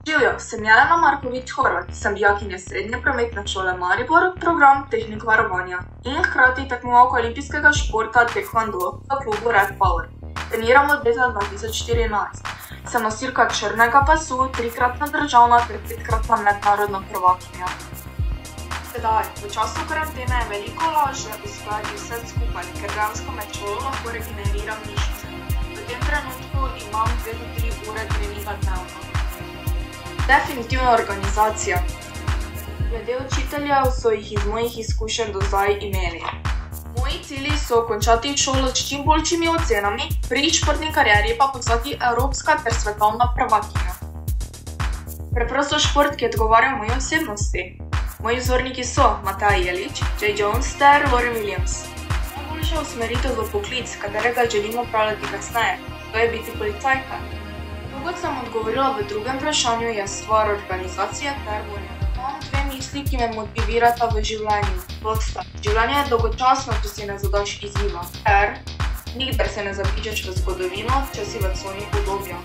Živjo, sem Jelena Markovič Horvat, sem dijakinja Srednje prometne šole Maribor, program tehnik varovanja in hkrati tekmovalka olimpijskega športa taekwondo v klubu Red Power. Treniram od leta 2014. Sem nosilka črnega pasu, 3-kratna državna ter 5-kratna mednarodna prvakinja. Sedaj, v času karantene je veliko lažje uskladiti vse skupaj, ker dejansko med šolo lahko regeneriram mišice. V tem trenutku imam 2 do 3 ure treninga dnevno. Definitivno organizacija. Glede učiteljev so jih iz mojih izkušenj do zdaj imeli. Moji cilji so končati šolo s čim boljšimi ocenami, pri športni karieri pa postati evropska ter svetovna prvakinja. Preprosto šport, ki odgovarja moji osebnosti. Moji vzorniki so Matej Jelič, Jay Jones ter Lauren Williams. Najboljša usmeritev v poklic, katerega želim opravljati kasneje, to je biti policajka. Kot sem odgovorila v drugem vprašanju, je stvar organizacije ter volje. Imam 2 misli, ki me motivirata v življenju. Življenje je dolgočasno, če si ne zadaš izziva. Nikdar se ne zapičeš v zgodovino, če si v coni udobja.